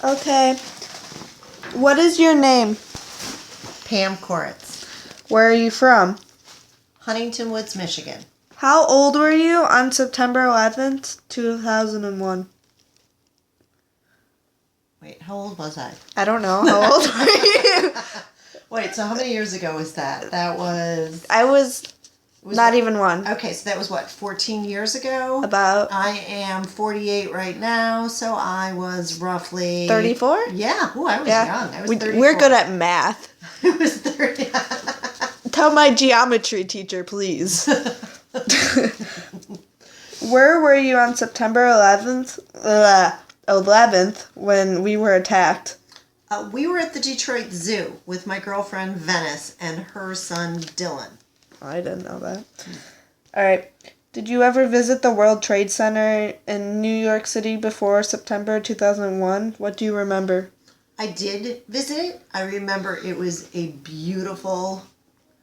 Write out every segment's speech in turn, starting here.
Okay. What is your name? Pam Koritz. Where are you from? Huntington Woods, Michigan. How old were you on September 11th, 2001? Wait, how old was I? I don't know. How old were you? Wait, so how many years ago was that? That was... I was not even one. Okay, so that was what, 14 years ago? About I am 48 right now, so I was roughly... 34? Yeah. Ooh, I was young. I was 34. We're good at math. I was 30. Tell my geometry teacher, please. Where were you on September 11th when we were attacked? We were at the Detroit Zoo with my girlfriend Venice and her son Dylan. I didn't know that. All right. Did you ever visit the World Trade Center in New York City before September 2001? What do you remember? I did visit it. I remember it was a beautiful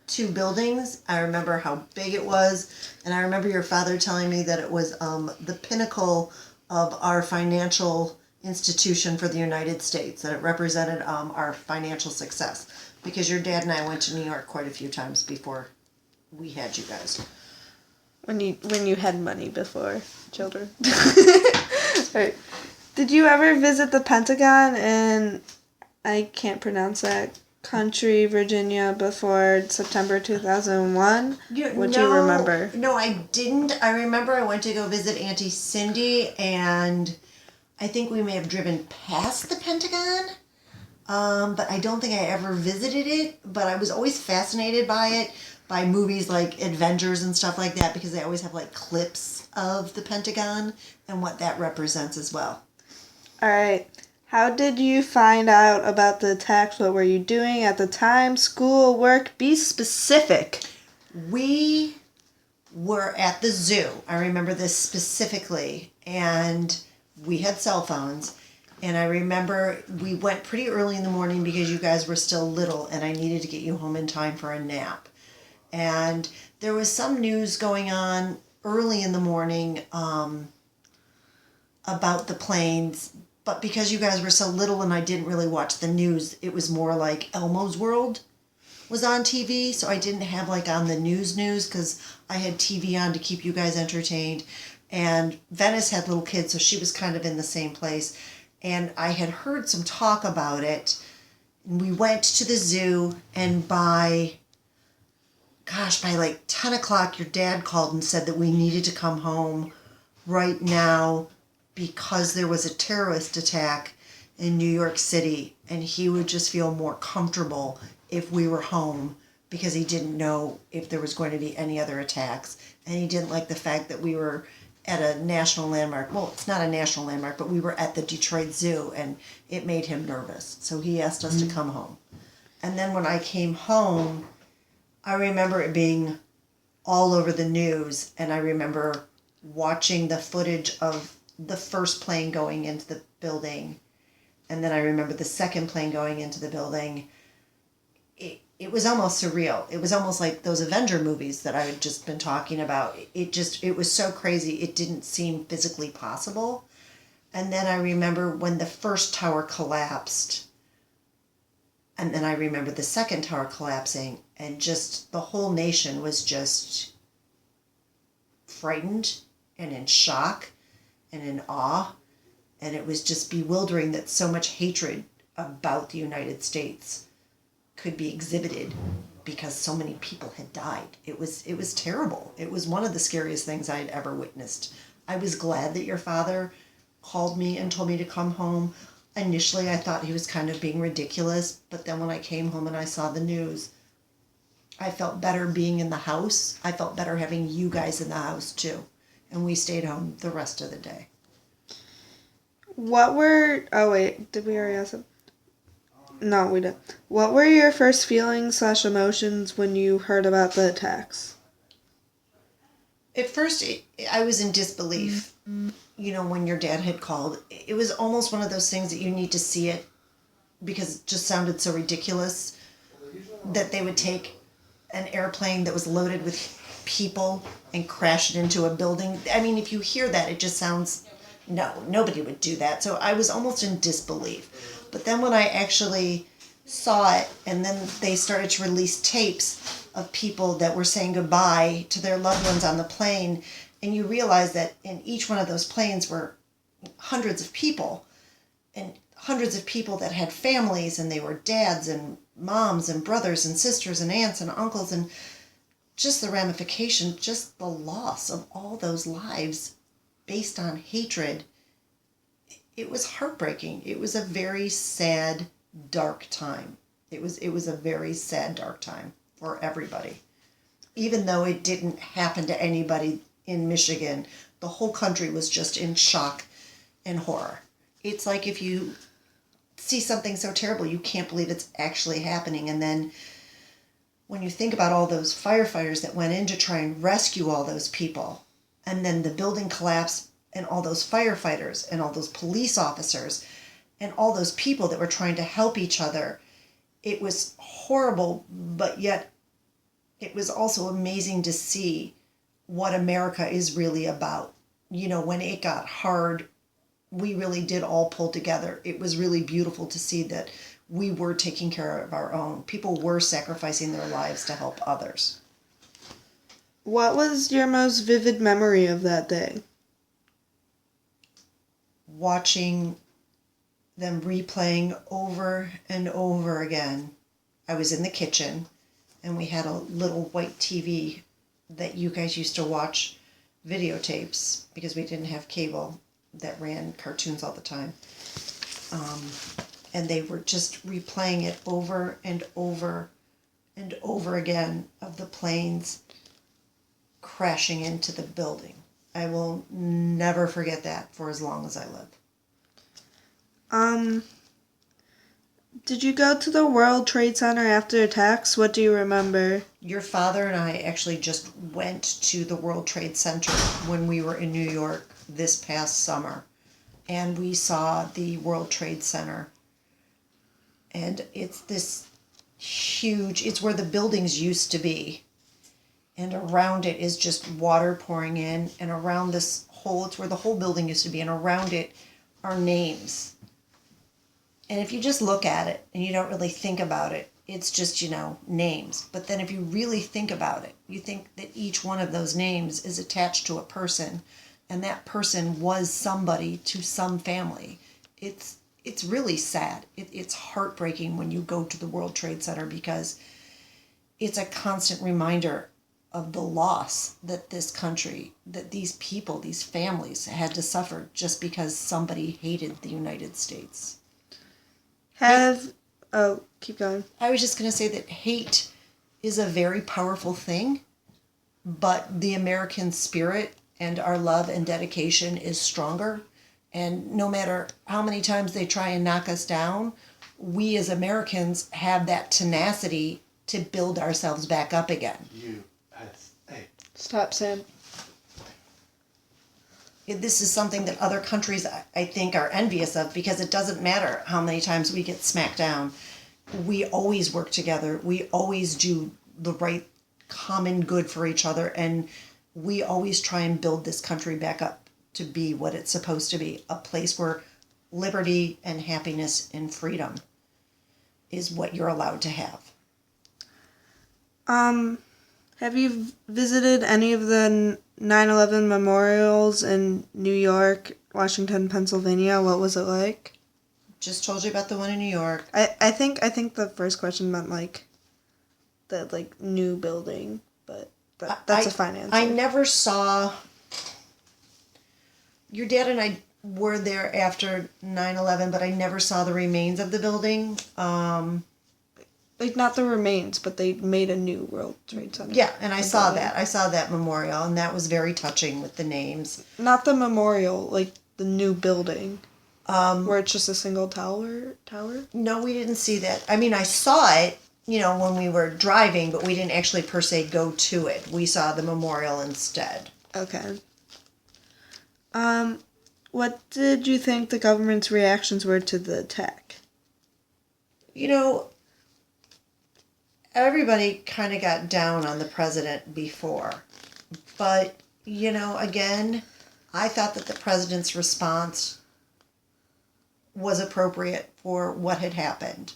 2 buildings. I remember how big it was. And I remember your father telling me that it was the pinnacle of our financial institution for the United States, that it represented our financial success. Because your dad and I went to New York quite a few times before we had you guys. When you had money before children. Right. Did you ever visit the Pentagon in, I can't pronounce that country, Virginia, before September 2001? What do you remember? No, I didn't. I remember I went to go visit Auntie Cindy, and I think we may have driven past the Pentagon, but I don't think I ever visited it. But I was always fascinated by it, by movies like Avengers and stuff like that, because they always have like clips of the Pentagon and what that represents as well. All right. How did you find out about the attacks? What were you doing at the time? School, work? Be specific. We were at the zoo. I remember this specifically. And we had cell phones. And I remember we went pretty early in the morning because you guys were still little and I needed to get you home in time for a nap. And there was some news going on early in the morning about the planes. But because you guys were so little and I didn't really watch the news, it was more like Elmo's World was on TV. So I didn't have like on the news because I had TV on to keep you guys entertained. And Venice had little kids, so she was kind of in the same place. And I had heard some talk about it. And we went to the zoo, and by like 10 o'clock, your dad called and said that we needed to come home right now because there was a terrorist attack in New York City, and he would just feel more comfortable if we were home because he didn't know if there was going to be any other attacks. And he didn't like the fact that we were at a national landmark. Well, it's not a national landmark, but we were at the Detroit Zoo, and it made him nervous. So he asked us to come home. And then when I came home, I remember it being all over the news, and I remember watching the footage of the first plane going into the building, and then I remember the second plane going into the building. It was almost surreal. It was almost like those Avenger movies that I had just been talking about. It was so crazy. It didn't seem physically possible. And then I remember when the first tower collapsed, and then I remember the second tower collapsing, and just the whole nation was just frightened and in shock and in awe. And it was just bewildering that so much hatred about the United States could be exhibited because so many people had died. It was terrible. It was one of the scariest things I had ever witnessed. I was glad that your father called me and told me to come home. Initially, I thought he was kind of being ridiculous, but then when I came home and I saw the news, I felt better being in the house. I felt better having you guys in the house too. And we stayed home the rest of the day. Did we already ask it? No, we didn't. What were your first feelings / emotions when you heard about the attacks? At first, I was in disbelief. You know, when your dad had called, it was almost one of those things that you need to see it because it just sounded so ridiculous that they would take an airplane that was loaded with people and crash it into a building. I mean, if you hear that, it just sounds no, nobody would do that. So I was almost in disbelief. But then when I actually saw it, and then they started to release tapes of people that were saying goodbye to their loved ones on the plane, and you realize that in each one of those planes were hundreds of people, and hundreds of people that had families, and they were dads and moms and brothers and sisters and aunts and uncles, and just the ramification, just the loss of all those lives based on hatred. It was heartbreaking. It was a very sad, dark time. It was a very sad, dark time for everybody. Even though it didn't happen to anybody in Michigan, the whole country was just in shock and horror. It's like if you see something so terrible, you can't believe it's actually happening. And then when you think about all those firefighters that went in to try and rescue all those people, and then the building collapsed, and all those firefighters and all those police officers and all those people that were trying to help each other, it was horrible, but yet it was also amazing to see what America is really about. You know, when it got hard, we really did all pull together. It was really beautiful to see that we were taking care of our own. People were sacrificing their lives to help others. What was your most vivid memory of that day? Watching them replaying over and over again. I was in the kitchen, and we had a little white TV that you guys used to watch videotapes, because we didn't have cable, that ran cartoons all the time. And they were just replaying it over and over and over again, of the planes crashing into the building. I will never forget that for as long as I live. Did you go to the World Trade Center after attacks? What do you remember? Your father and I actually just went to the World Trade Center when we were in New York this past summer. And we saw the World Trade Center. And it's this huge, it's where the buildings used to be. And around it is just water pouring in. And around this hole, it's where the whole building used to be. And around it are names. And if you just look at it and you don't really think about it, it's just, names. But then if you really think about it, you think that each one of those names is attached to a person, and that person was somebody to some family. It's really sad. It's heartbreaking when you go to the World Trade Center, because it's a constant reminder of the loss that this country, that these people, these families had to suffer just because somebody hated the United States. Keep going. I was just going to say that hate is a very powerful thing, but the American spirit and our love and dedication is stronger. And no matter how many times they try and knock us down, we as Americans have that tenacity to build ourselves back up again. USA. Stop, Sam. This is something that other countries, I think, are envious of, because it doesn't matter how many times we get smacked down. We always work together. We always do the right common good for each other. And we always try and build this country back up to be what it's supposed to be. A place where liberty and happiness and freedom is what you're allowed to have. Have you visited any of the 9/11 memorials in New York, Washington, Pennsylvania? What was it like? Just told you about the one in New York. I think the first question meant the new building, but that's a fine answer. I never saw. Your dad and I were there after 9/11, but I never saw the remains of the building. Not the remains, but they made a new World Trade Center. Yeah, and I saw that. I saw that memorial, and that was very touching with the names. Not the memorial, the new building. Where it's just a single tower? No, we didn't see that. I mean, I saw it, when we were driving, but we didn't actually per se go to it. We saw the memorial instead. Okay. What did you think the government's reactions were to the attack? Everybody kind of got down on the president before. But, again, I thought that the president's response was appropriate for what had happened.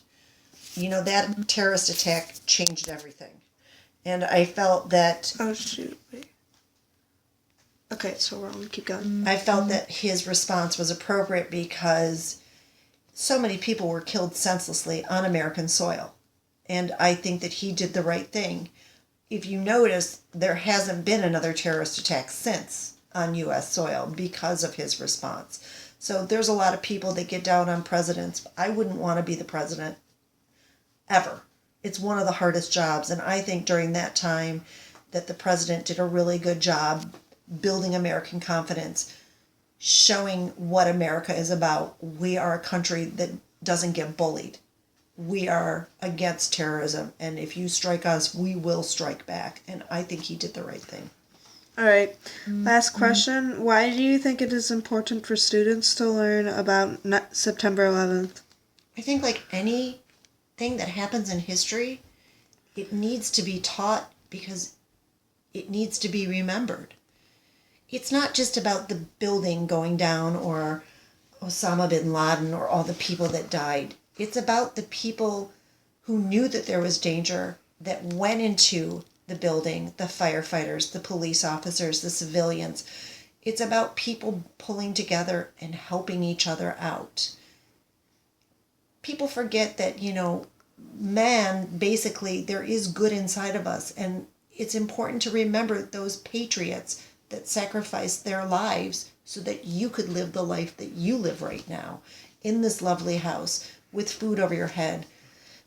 That terrorist attack changed everything. And I felt that Oh, shoot. Wait. Okay, so we're on. Keep going. I felt that his response was appropriate because so many people were killed senselessly on American soil. And I think that he did the right thing. If you notice, there hasn't been another terrorist attack since on U.S. soil because of his response. So there's a lot of people that get down on presidents. I wouldn't want to be the president ever. It's one of the hardest jobs. And I think during that time that the president did a really good job building American confidence, showing what America is about. We are a country that doesn't get bullied. We are against terrorism, and if you strike us, we will strike back. And I think he did the right thing. All right. Last question. Why do you think it is important for students to learn about September 11th? I think like anything that happens in history, it needs to be taught because it needs to be remembered. It's not just about the building going down or Osama bin Laden or all the people that died. It's about the people who knew that there was danger, that went into the building, the firefighters, the police officers, the civilians. It's about people pulling together and helping each other out. People forget that, man, basically, there is good inside of us. And it's important to remember those patriots that sacrificed their lives so that you could live the life that you live right now in this lovely house with food over your head,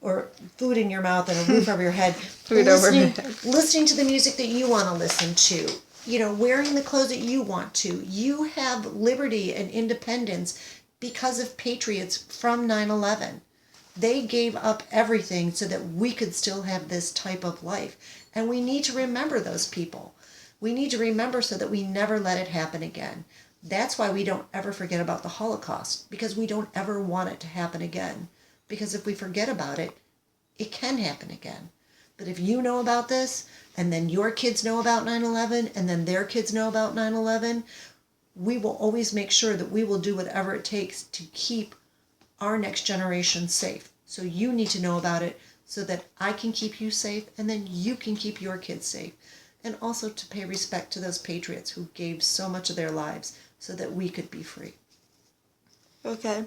or food in your mouth and a roof over your head. Food over your head. Listening to the music that you want to listen to, wearing the clothes that you want to. You have liberty and independence because of patriots from 9/11. They gave up everything so that we could still have this type of life. And we need to remember those people. We need to remember so that we never let it happen again. That's why we don't ever forget about the Holocaust, because we don't ever want it to happen again. Because if we forget about it, it can happen again. But if you know about this, and then your kids know about 9/11, and then their kids know about 9/11, we will always make sure that we will do whatever it takes to keep our next generation safe. So you need to know about it so that I can keep you safe, and then you can keep your kids safe. And also to pay respect to those patriots who gave so much of their lives so that we could be free. Okay.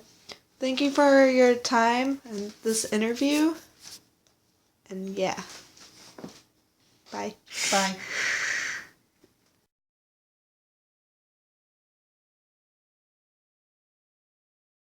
Thank you for your time and this interview. And yeah. Bye. Bye.